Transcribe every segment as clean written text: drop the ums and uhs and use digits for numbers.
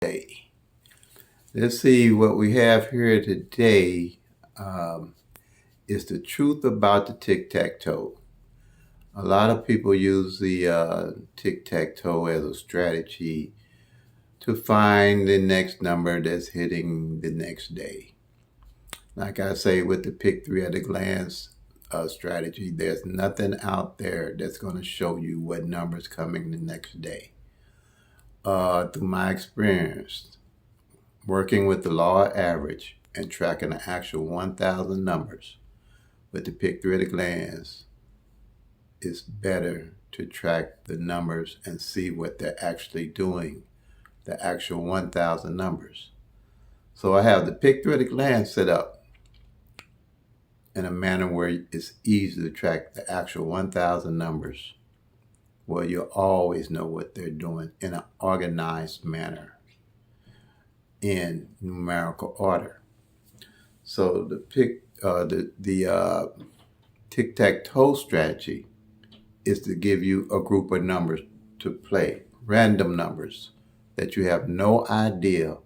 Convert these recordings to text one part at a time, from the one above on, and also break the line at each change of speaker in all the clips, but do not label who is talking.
Hey, let's see what we have here today is the truth about the tic-tac-toe. A lot of people use the tic-tac-toe as a strategy to find the next number that's hitting the next day. Like I say with the pick three at a glance strategy, there's nothing out there that's going to show you what number's coming the next day. Through my experience, working with the law of average and tracking the actual 1,000 numbers with the pick three at a glance, it's better to track the numbers and see what they're actually doing, the actual 1,000 numbers. So I have the pick three at a glance set up in a manner where it's easy to track the actual 1,000 numbers, where you always know what they're doing in an organized manner in numerical order. So the tic-tac-toe strategy is to give you a group of numbers to play, random numbers that you have no idea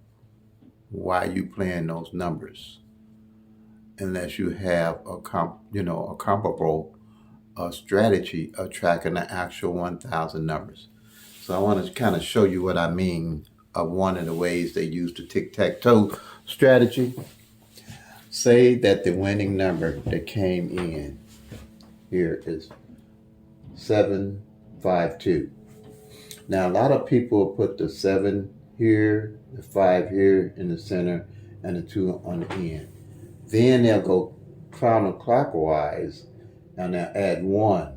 why you playing those numbers, unless you have a comparable strategy of tracking the actual 1,000 numbers. So I want to kind of show you what I mean of one of the ways they use the tic-tac-toe strategy. Say that the winning number that came in here is 752. Now a lot of people put the 7 here, the 5 here in the center, and the 2 on the end. Then they'll go counterclockwise and they'll add 1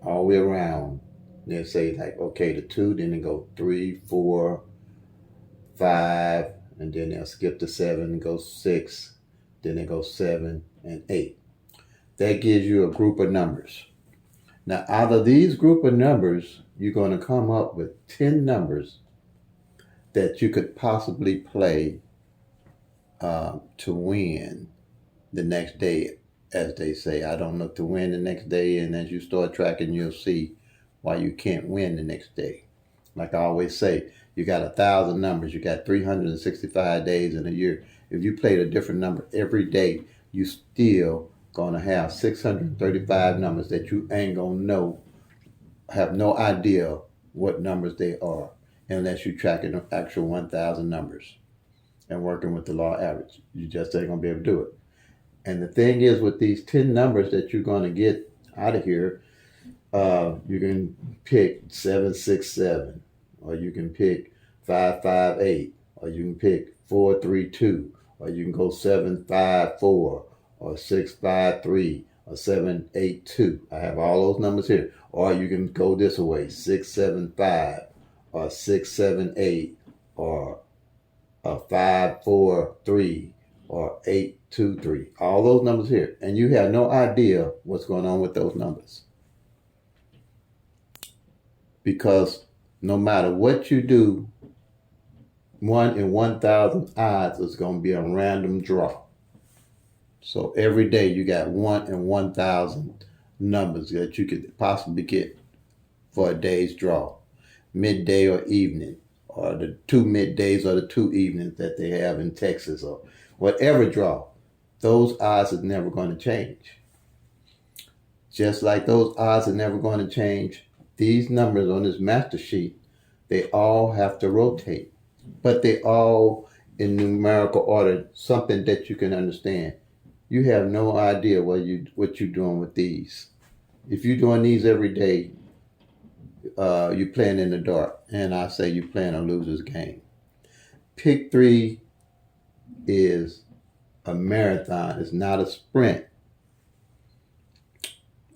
all the way around. They'll say like, okay, the 2, then they go 3, 4, 5, and then they'll skip the 7 and go 6, then they go 7 and 8. That gives you a group of numbers. Now, out of these group of numbers, you're going to come up with 10 numbers that you could possibly play to win the next day, as they say. I don't know, to win the next day, and as you start tracking, you'll see why you can't win the next day. Like I always say, you got 1,000 numbers, you got 365 days in a year. If you played a different number every day, you still gonna have 635 numbers that you ain't gonna have no idea what numbers they are, unless you're tracking the actual 1,000 numbers and working with the law average. You just ain't gonna be able to do it. And the thing is, with these 10 numbers that you're gonna get out of here, you can pick 767, or you can pick 558, or you can pick 432, or you can go 754, or 653, or 782. I have all those numbers here. Or you can go this way, 675, or 678, or 543, or 823. All those numbers here. And you have no idea what's going on with those numbers. Because no matter what you do, 1 in 1,000 odds is going to be a random draw. So every day you got 1 in 1,000 numbers that you could possibly get for a day's draw, midday or evening, or the 2 middays or the 2 evenings that they have in Texas, or whatever draw. Those odds are never going to change. Just like those odds are never going to change, these numbers on this master sheet, they all have to rotate, but they all in numerical order, something that you can understand. You have no idea what you're doing with these. If you're doing these every day, you're playing in the dark, and I say you're playing a loser's game. Pick three is a marathon. It's not a sprint.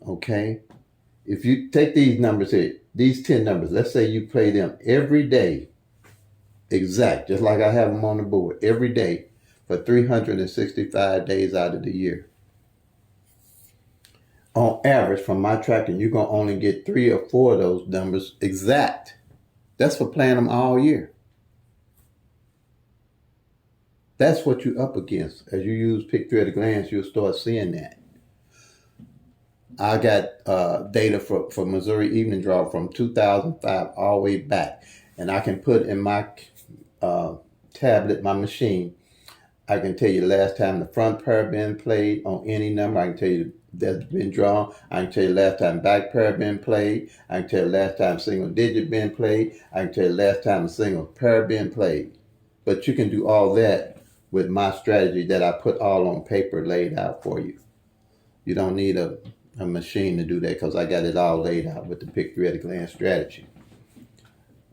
Okay? If you take these numbers here, these 10 numbers, let's say you play them every day, exact, just like I have them on the board, every day for 365 days out of the year. On average, from my tracking, you're going to only get 3 or 4 of those numbers exact. That's for playing them all year. That's what you're up against. As you use pick three at a glance, you'll start seeing that. I got data for Missouri Evening Draw from 2005 all the way back. And I can put in my tablet, my machine, I can tell you the last time the front pair been played on any number. I can tell you that's been drawn. I can tell you the last time back pair been played. I can tell you the last time single digit been played. I can tell you the last time a single pair been played. But you can do all that with my strategy that I put all on paper laid out for you. You don't need a machine to do that because I got it all laid out with the pick three at a glance strategy.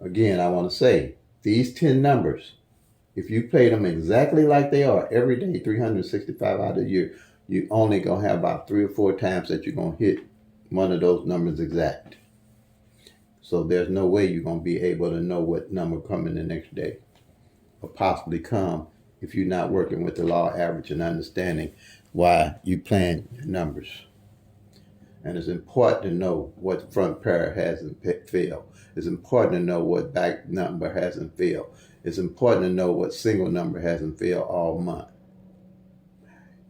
Again, I want to say these 10 numbers, if you play them exactly like they are every day, 365 out of the year, you only going to have about 3 or 4 times that you're going to hit one of those numbers exact. So there's no way you're going to be able to know what number coming the next day or possibly come if you're not working with the law average and understanding why you plan your numbers. And it's important to know what front pair hasn't failed. It's important to know what back number hasn't failed. It's important to know what single number hasn't failed all month.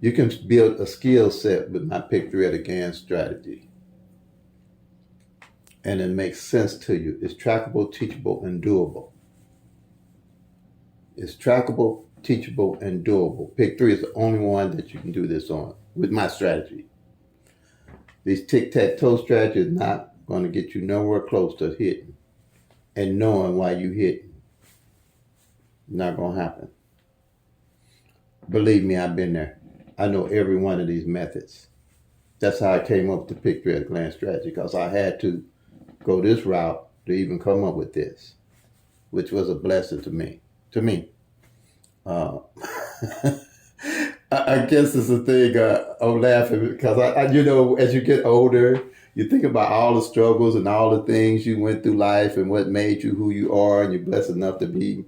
You can build a skill set with my pick three at a glance strategy. And it makes sense to you. It's trackable, teachable, and doable. It's trackable, teachable, and doable. Pick three is the only one that you can do this on with my strategy. These tic-tac-toe strategy is not going to get you nowhere close to hitting and knowing why you hitting. Not going to happen. Believe me, I've been there. I know every one of these methods. That's how I came up with the pick three at a glance strategy, because I had to go this route to even come up with this, which was a blessing to me. I guess it's a thing. I'm laughing because I, as you get older, you think about all the struggles and all the things you went through life and what made you who you are, and you're blessed enough to be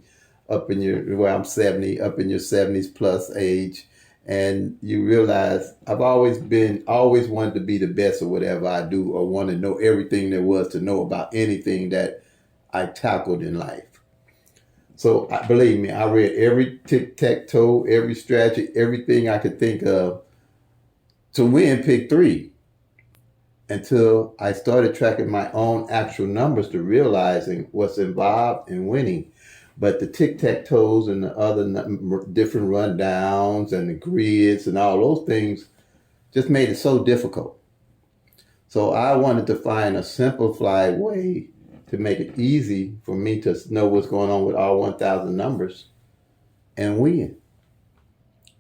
up in your, I'm 70, up in your 70s plus age, and you realize I've always wanted to be the best of whatever I do, or want to know everything there was to know about anything that I tackled in life. So believe me, I read every tic-tac-toe, every strategy, everything I could think of to win pick three, until I started tracking my own actual numbers to realizing what's involved in winning. But the tic-tac-toes and the other different rundowns and the grids and all those things just made it so difficult. So I wanted to find a simplified way to make it easy for me to know what's going on with all 1,000 numbers and win.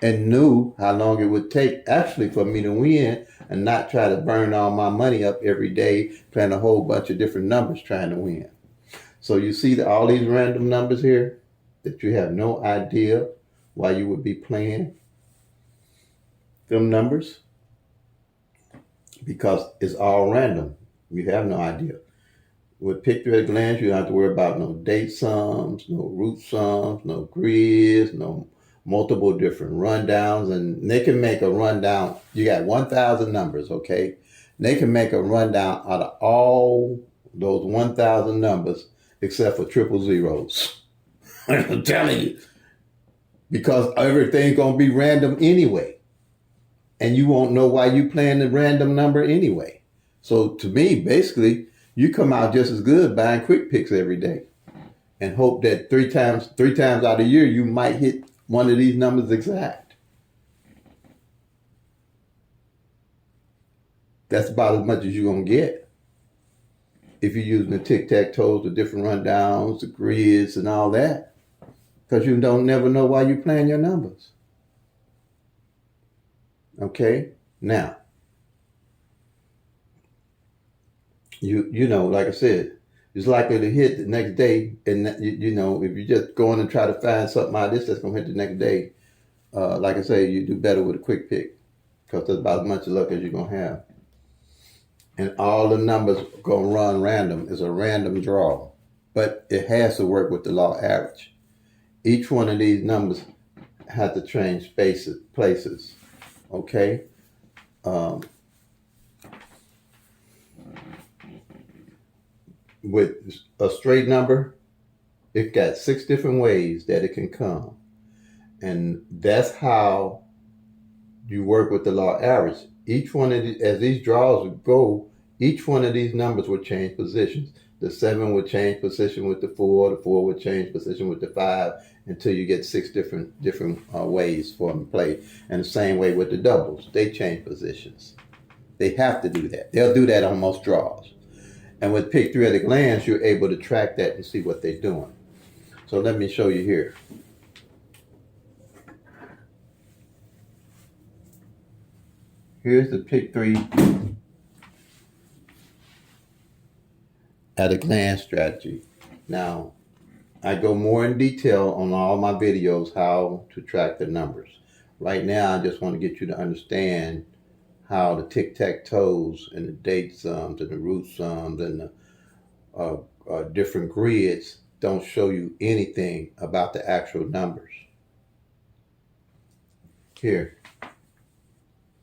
And knew how long it would take actually for me to win, and not try to burn all my money up every day playing a whole bunch of different numbers trying to win. So you see all these random numbers here that you have no idea why you would be playing them numbers, because it's all random. You have no idea. With pick three at a glance, you don't have to worry about no date sums, no root sums, no grids, no multiple different rundowns. And they can make a rundown. You got 1,000 numbers, okay? They can make a rundown out of all those 1,000 numbers except for triple zeros. I'm telling you. Because everything's going to be random anyway. And you won't know why you playing the random number anyway. So to me, basically, you come out just as good buying quick picks every day and hope that three times out of the year, you might hit one of these numbers exact. That's about as much as you're going to get if you're using the tic-tac-toes, the different rundowns, the grids, and all that, because you don't never know why you're playing your numbers. Okay? Now, you know, like I said, it's likely to hit the next day. And, you know, if you just go in and try to find something out of this that's going to hit the next day, like I say, you do better with a quick pick, because that's about as much luck as you're going to have. And all the numbers are going to run random. It's a random draw. But it has to work with the law average. Each one of these numbers has to change places. Okay? With a straight number, it got 6 different ways that it can come. And that's how you work with the law average. Each one of these, as these draws go, each one of these numbers will change positions. The 7 would change position with the 4. The 4 would change position with the 5 until you get 6 different ways for them to play. And the same way with the doubles. They change positions. They have to do that. They'll do that on most draws. And with pick 3 at a glance, you're able to track that and see what they're doing. So let me show you here. Here's the pick 3 at a glance strategy. Now, I go more in detail on all my videos how to track the numbers. Right now, I just want to get you to understand how the tic-tac-toes and the date sums and the root sums and the different grids don't show you anything about the actual numbers. Here,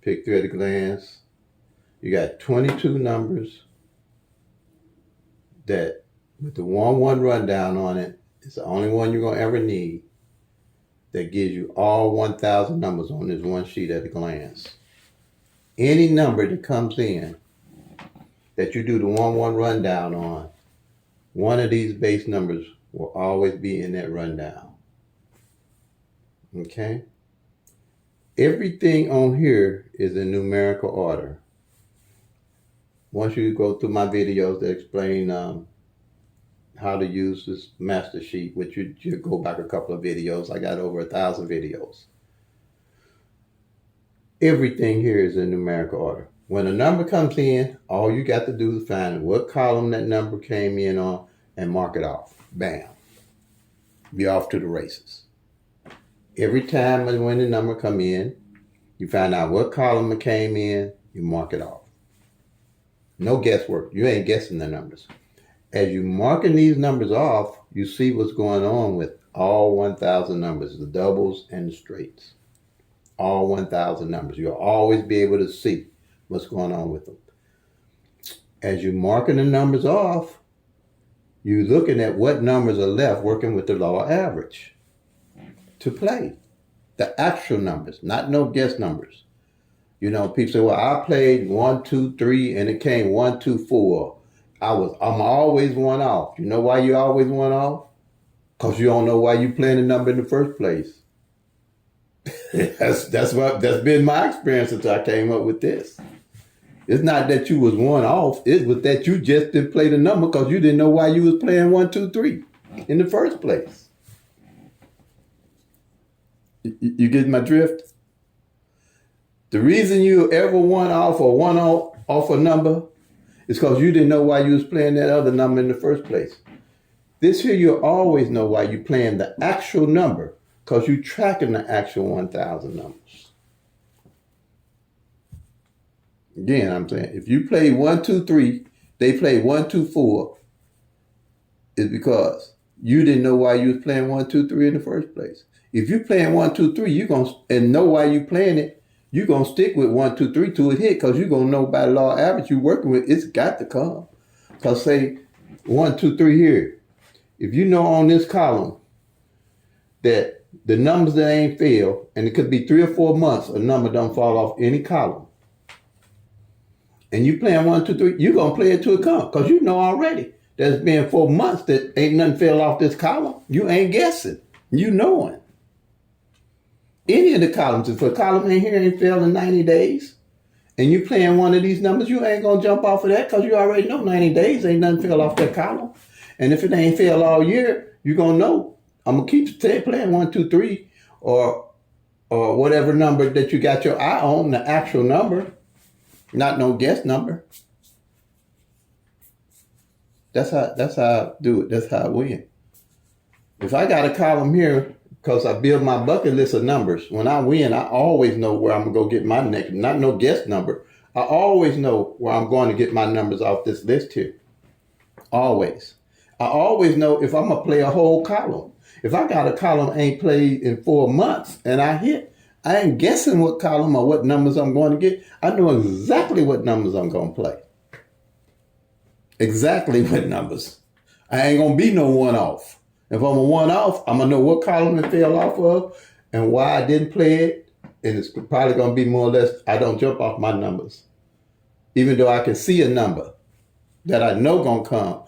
pick 3 at a glance. You got 22 numbers that with the 1-1 rundown on it, it's the only one you're going to ever need that gives you all 1,000 numbers on this one sheet at a glance. Any number that comes in that you do the 1-1 rundown on, one of these base numbers will always be in that rundown. Okay? Everything on here is in numerical order. Once you go through my videos that explain how to use this master sheet, which you go back a couple of videos. I got over 1,000 videos. Everything here is in numerical order. When a number comes in, all you got to do is find what column that number came in on and mark it off. Bam. Be off to the races. Every time when the number come in, you find out what column it came in, you mark it off. No guesswork. You ain't guessing the numbers. As you marking these numbers off, you see what's going on with all 1,000 numbers, the doubles and the straights. All 1,000 numbers. You'll always be able to see what's going on with them. As you're marking the numbers off, you're looking at what numbers are left working with the law of average to play. The actual numbers, not no guess numbers. You know, people say, well, I played 1, 2, 3, and it came 1, 2, 4. I'm always one off. You know why you always one off? Because you don't know why you playing the number in the first place. that's been my experience since I came up with this. It's not that you was one off. It was that you just didn't play the number because you didn't know why you was playing 1, 2, 3 in the first place. You get my drift? The reason you ever one off or one off a number is because you didn't know why you was playing that other number in the first place. This here, you'll always know why you're playing the actual number because you're tracking the actual 1,000 numbers. Again, I'm saying, if you play 1, 2, 3, they play 1, 2, 4, it's because you didn't know why you was playing 1, 2, 3 in the first place. If you're playing 1, 2, 3, you're going to, and know why you're playing it, you're going to stick with 1, 2, 3 till it hit because you're going to know by the law of average you're working with, it's got to come. Because say 1, 2, 3 here. If you know on this column that the numbers that ain't failed, and it could be 3 or 4 months, a number don't fall off any column. And you playing 1, 2, 3, you're going to play it till it comes because you know already there's been 4 months that ain't nothing fell off this column. You ain't guessing. You knowing. Any of the columns, if a column in here ain't failed in 90 days, and you playing one of these numbers, you ain't going to jump off of that because you already know 90 days ain't nothing fell off that column. And if it ain't failed all year, you're going to know. I'm going to keep playing 1, 2, 3, or whatever number that you got your eye on, the actual number, not no guess number. That's how I do it. That's how I win. If I got a column here, because I build my bucket list of numbers. When I win, I always know where I'm going to go get my next, not no guess number. I always know where I'm going to get my numbers off this list here. Always. I always know if I'm going to play a whole column. If I got a column ain't played in 4 months and I hit, I ain't guessing what column or what numbers I'm going to get. I know exactly what numbers I'm going to play. Exactly what numbers. I ain't going to be no one off. If I'm a one off, I'm going to know what column it fell off of and why I didn't play it. And it's probably going to be more or less, I don't jump off my numbers. Even though I can see a number that I know going to come.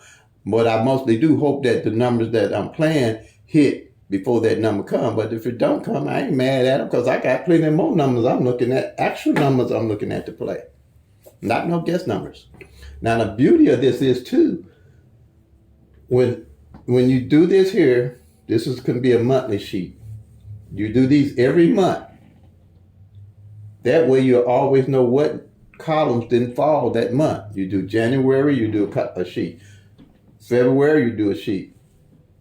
But I mostly do hope that the numbers that I'm playing hit before that number come. But if it don't come, I ain't mad at them because I got plenty more numbers I'm looking at, actual numbers I'm looking at to play. Not no guess numbers. Now the beauty of this is too, when you do this here, this is going to be a monthly sheet. You do these every month. That way you'll always know what columns didn't fall that month. You do January, you do a sheet. February, you do a sheet.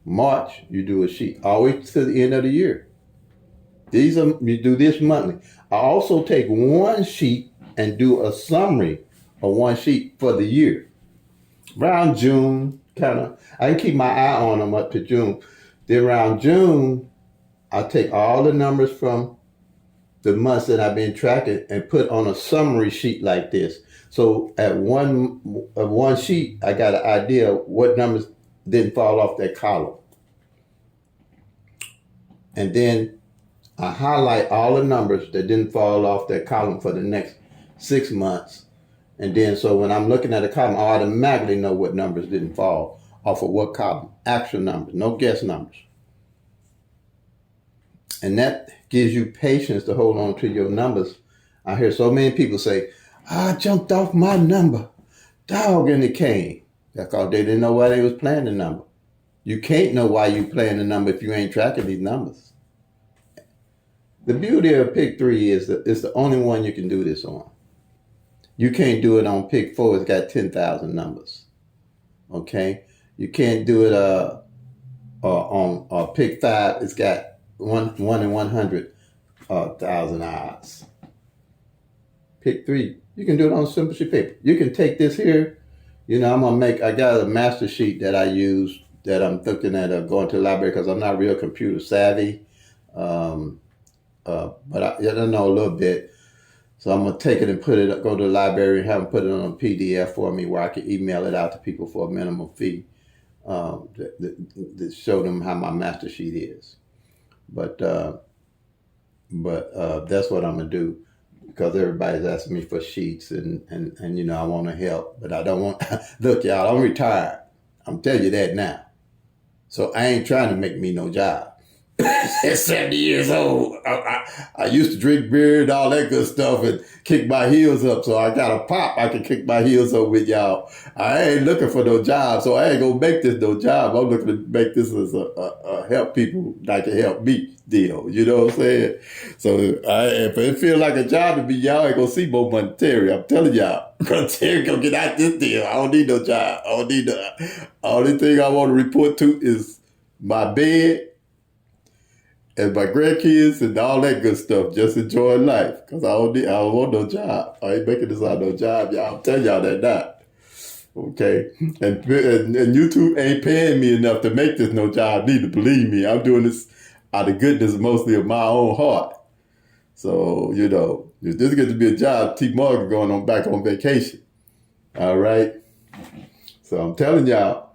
March, you do a sheet. Always to the end of the year. You do this monthly. I also take one sheet and do a summary of one sheet for the year. Around June, I can keep my eye on them up to June. Then around June, I take all the numbers from the months that I've been tracking and put on a summary sheet like this. So at one sheet, I got an idea of what numbers didn't fall off that column. And then I highlight all the numbers that didn't fall off that column for the next 6 months. And then so when I'm looking at a column, I automatically know what numbers didn't fall off of what column. Actual numbers, no guess numbers. And that gives you patience to hold on to your numbers. I hear so many people say, I jumped off my number. Dog, and it came. That's because they didn't know why they was playing the number. You can't know why you playing the number if you ain't tracking these numbers. The beauty of pick 3 is that it's the only one you can do this on. You can't do it on pick 4. It's got 10,000 numbers. Okay? You can't do it on pick 5. It's got 1 in 100,000 odds. Pick 3. You can do it on a simple sheet of paper. You can take this here. I got a master sheet that I use that I'm looking at going to the library because I'm not real computer savvy. But I know a little bit. So I'm going to take it and go to the library and have them put it on a PDF for me where I can email it out to people for a minimum fee to show them how my master sheet is. But that's what I'm going to do because everybody's asking me for sheets and I want to help. But I don't want, look, y'all, I'm retired. I'm telling you that now. So I ain't trying to make me no job. At 70 years old, I used to drink beer and all that good stuff and kick my heels up. So I got a pop I can kick my heels up with, y'all. I ain't looking for no job, so I ain't gonna make this no job. I'm looking to make this as a help people that can help me deal. You know what I'm saying? So if it feel like a job to me, y'all ain't gonna see more monetary. I'm telling y'all, monetary gonna get out this deal. I don't need no job. Only thing I want to report to is my bed and my grandkids and all that good stuff. Just enjoying life. Because I don't want no job. I ain't making this out no job, y'all. I'm telling y'all that not. Okay? And YouTube ain't paying me enough to make this no job neither. Believe me, I'm doing this out of goodness mostly of my own heart. So, if this gets to be a job, T. Morgan going back on vacation. All right? So I'm telling y'all.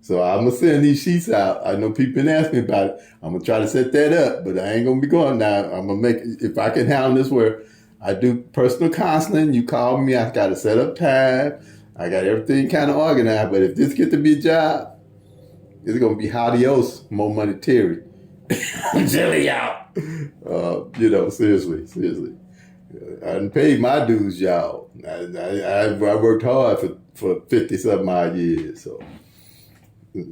So I'm going to send these sheets out. I know people been asking me about it. I'm going to try to set that up, but I ain't going to be going now. I'm going to make, if I can handle this where I do personal counseling, you call me, I got to set up time. I got everything kind of organized, but if this get to be a job, it's going to be adios, more monetary. I'm telling y'all. Seriously. I done paid my dues, y'all. I worked hard for 50-something odd years,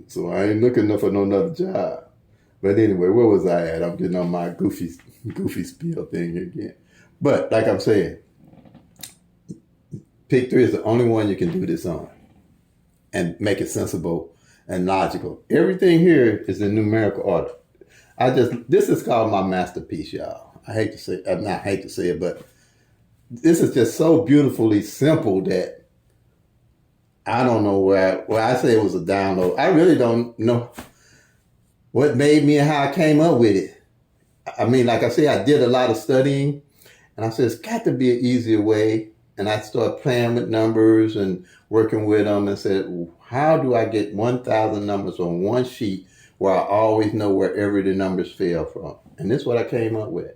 so I ain't looking for no other job. But anyway, where was I at? I'm getting on my goofy spiel thing again. But like I'm saying, pick 3 is the only one you can do this on and make it sensible and logical. Everything here is in numerical order. This is called my masterpiece, y'all. I hate to say it, but this is just so beautifully simple that I don't know where I say it was a download. I really don't know what made me and how I came up with it. I mean, like I say, I did a lot of studying and I said, it's got to be an easier way. And I started playing with numbers and working with them and said, how do I get 1,000 numbers on one sheet where I always know wherever the numbers fell from? And this is what I came up with.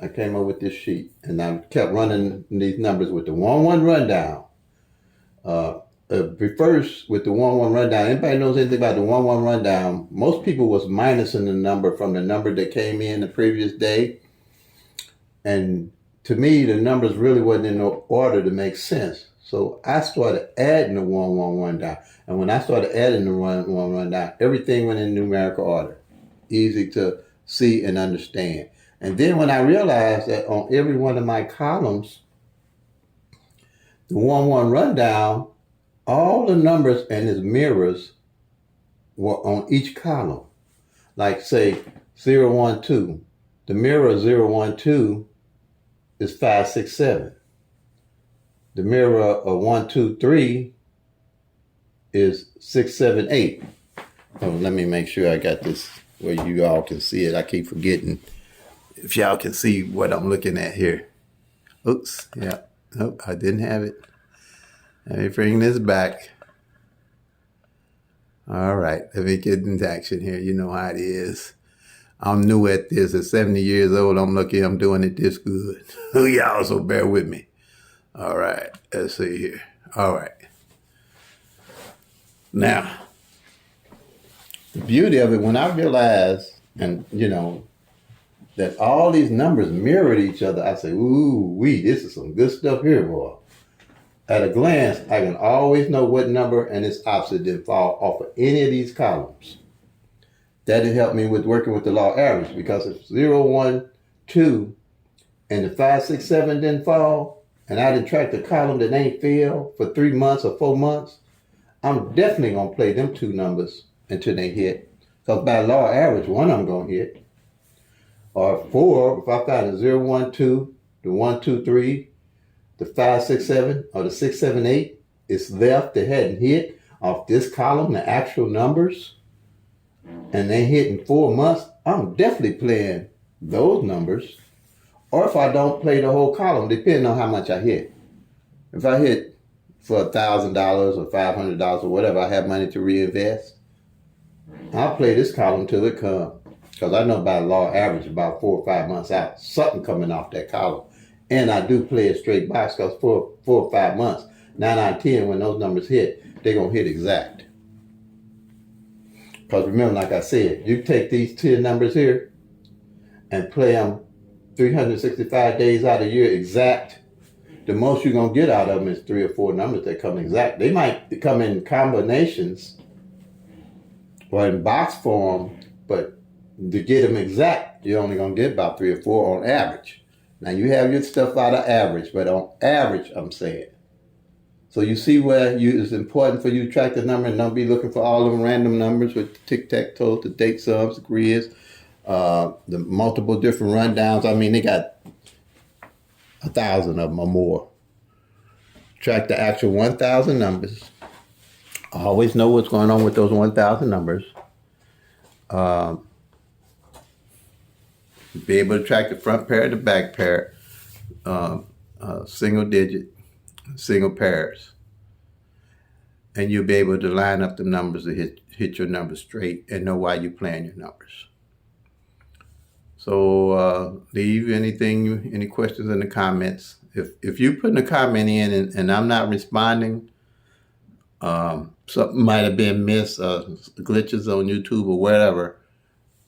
I came up with this sheet and I kept running these numbers with the 1-1 rundown. first with the 1-1 rundown. Anybody knows anything about the 1-1 rundown? Most people was minusing the number from the number that came in the previous day. And to me, the numbers really wasn't in order to make sense. So I started adding the 1-1 rundown. And when I started adding the 1-1 rundown, everything went in numerical order. Easy to see and understand. And then when I realized that on every one of my columns, the 1-1 rundown, all the numbers and its mirrors were on each column. Like say 0, 1, 2. The mirror of 0, 1, 2 is 5, 6, 7. The mirror of 1, 2, 3 is 6, 7, 8. Oh, let me make sure I got this where you all can see it. I keep forgetting if y'all can see what I'm looking at here. Oops, yeah. Nope, I didn't have it. Let me bring this back. All right, let me get into action here. You know how it is. I'm new at this. At 70 years old, I'm lucky I'm doing it this good. Y'all, so bear with me. All right, let's see here. All right. Now, the beauty of it, when I realized, and that all these numbers mirrored each other, I say, ooh, this is some good stuff here, boy. At a glance, I can always know what number and its opposite didn't fall off of any of these columns. That did help me with working with the law average, because if 0, 1, 2 and the 5, 6, 7 didn't fall, and I didn't track the column that ain't failed for 3 months or 4 months, I'm definitely going to play them two numbers until they hit. Because by law average, one of them going to hit. Or 4, if I find a 0, 1, 2, the 1, 2, 3, the 5, 6, 7, or the 6, 7, 8 is left that hadn't hit off this column, the actual numbers, and they hit in 4 months, I'm definitely playing those numbers. Or if I don't play the whole column, depending on how much I hit. If I hit for $1,000 or $500 or whatever, I have money to reinvest, I'll play this column till it comes. Because I know by law average, about 4 or 5 months out, something coming off that column. And I do play a straight box because for 4 or 5 months, 9 out of 10, when those numbers hit, they're going to hit exact. Because remember, like I said, you take these 10 numbers here and play them 365 days out of the year exact, the most you're going to get out of them is 3 or 4 numbers that come exact. They might come in combinations or in box form, but to get them exact, you're only going to get about 3 or 4 on average. Now, you have your stuff out of average, but on average, I'm saying. So you see where it's important for you to track the number and don't be looking for all them random numbers with the tic-tac-toe, the date sums, the grids, the multiple different rundowns. I mean, they got 1,000 of them or more. Track the actual 1,000 numbers. I always know what's going on with those 1,000 numbers. Be able to track the front pair, the back pair, single digit, single pairs. And you'll be able to line up the numbers to hit your numbers straight and know why you're playing your numbers. So leave any questions in the comments. If you put a comment in and I'm not responding, something might have been missed, glitches on YouTube or whatever,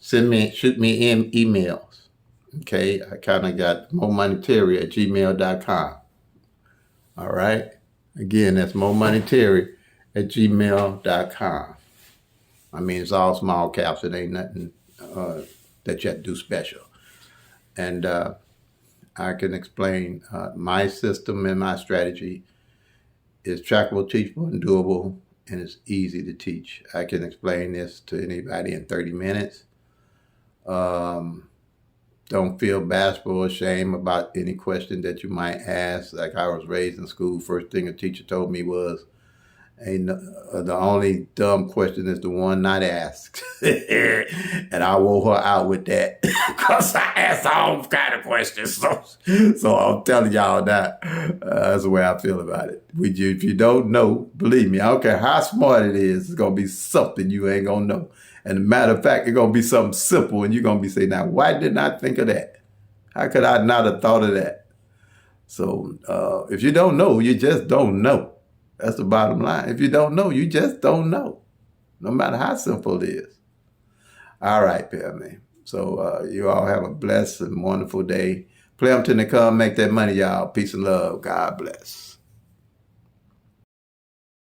shoot me in emails. Okay, I kind of got momoneyterry@gmail.com. All right, again, that's momoneyterry@gmail.com. I mean, it's all small caps. It ain't nothing that you have to do special. And I can explain my system and my strategy is trackable, teachable, and doable, and it's easy to teach. I can explain this to anybody in 30 minutes. Don't feel bashful or shame about any question that you might ask. Like I was raised in school, first thing a teacher told me was, the only dumb question is the one not asked. And I wore her out with that because I asked all kind of questions. So I'm telling y'all that that's the way I feel about it. If you don't know, believe me, I don't care how smart it is, it's going to be something you ain't going to know. And as a matter of fact, it's going to be something simple, and you're going to be saying, now, why didn't I think of that? How could I not have thought of that? So if you don't know, you just don't know. That's the bottom line. If you don't know, you just don't know, no matter how simple it is. All right, family. So you all have a blessed and wonderful day. Play them till they come, make that money, y'all. Peace and love. God bless.